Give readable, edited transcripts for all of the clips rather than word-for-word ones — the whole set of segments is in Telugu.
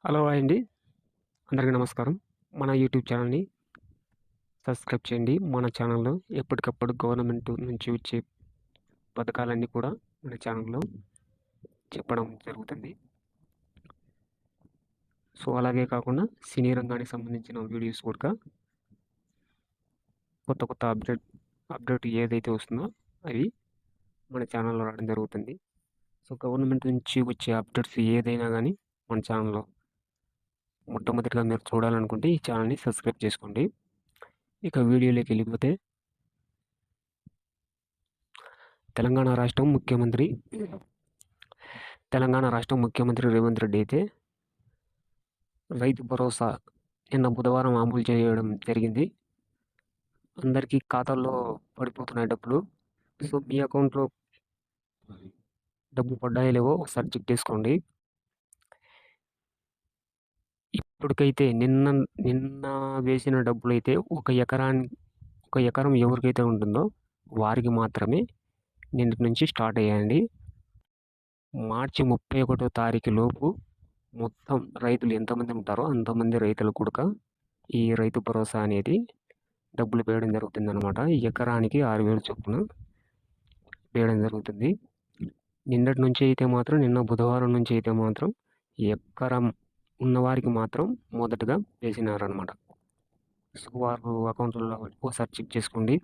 హలో హాయ్ అండి. అందరికీ నమస్కారం. మన యూట్యూబ్ ఛానల్‌ని సబ్స్క్రైబ్ చేయండి. మన ఛానల్‌లో ఎప్పటికప్పుడు గవర్నమెంట్ నుంచి వచ్చే పథకాలన్నీ కూడా మన ఛానల్‌లో చెప్పడం జరుగుతుంది. సో, అలాగే కాకుండా సినీ రంగానికి సంబంధించిన వీడియోస్ కూడా కొత్త అప్డేట్ ఏదైతే వస్తుందో అవి మన ఛానల్‌లో రావడం జరుగుతుంది. సో, గవర్నమెంట్ నుంచి వచ్చే అప్డేట్స్ ఏదైనా గానీ మన ఛానల్‌లో మొట్టమొదటిగా మీరు చూడాలనుకుంటే ఈ ఛానల్‌ని సబ్స్క్రైబ్ చేసుకోండి. ఇక వీడియోలోకి వెళ్ళిపోతే తెలంగాణ రాష్ట్రం ముఖ్యమంత్రి రేవంత్ రెడ్డి అయితే రైతు భరోసా నిన్న బుధవారం అమలు చేయడం జరిగింది. అందరికీ ఖాతాల్లో పడిపోతున్నాయి డబ్బులు. సో, మీ అకౌంట్‌లో డబ్బులు పడ్డాయో లేవో ఒకసారి చెక్ చేసుకోండి. ఇప్పటికైతే నిన్న వేసిన డబ్బులైతే ఒక ఎకరం ఎవరికైతే ఉంటుందో వారికి మాత్రమే నిన్నటి నుంచి స్టార్ట్ అయ్యాయండి. మార్చి 31వ తారీఖు లోపు మొత్తం రైతులు ఎంతమంది ఉంటారో అంతమంది రైతులకు కూడా ఈ రైతు భరోసా అనేది డబ్బులు వేయడం జరుగుతుందన్నమాట. ఎకరానికి 6,000 చొప్పున వేయడం జరుగుతుంది. నిన్న బుధవారం నుంచి అయితే మాత్రం ఎకరం ఉన్నవారికి మాత్రం మొదటగా వేసినారనమాట. సో, వారు అకౌంట్లలో ఒకసారి చెక్ చేసుకోండి.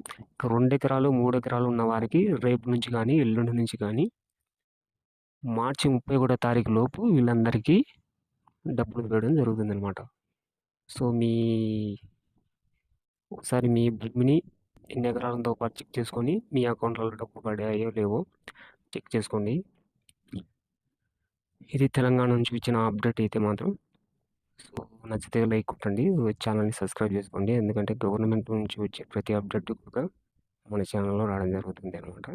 2 ఎకరాలు 3 ఎకరాలు ఉన్న వారికి రేపు నుంచి కానీ ఎల్లుండి నుంచి కానీ మార్చి 31వ తారీఖు లోపు వీళ్ళందరికీ డబ్బులు వేయడం జరుగుతుందనమాట. సో, ఒకసారి మీ భూమిని ఎన్ని ఎకరాలతో పాటు చెక్ చేసుకొని మీ అకౌంట్లలో డబ్బులు పడాయో లేవో చెక్ చేసుకోండి. ఇది తెలంగాణ నుంచి వచ్చిన అప్డేట్ అయితే మాత్రం. సో, నచ్చితే లైక్ కొట్టండి. ఛానల్‌ని సబ్స్క్రైబ్ చేసుకోండి. ఎందుకంటే గవర్నమెంట్ నుంచి వచ్చే ప్రతి అప్డేట్ కూడా మన ఛానల్‌లో రావడం జరుగుతుంది అనమాట.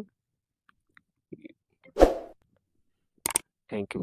Thank you.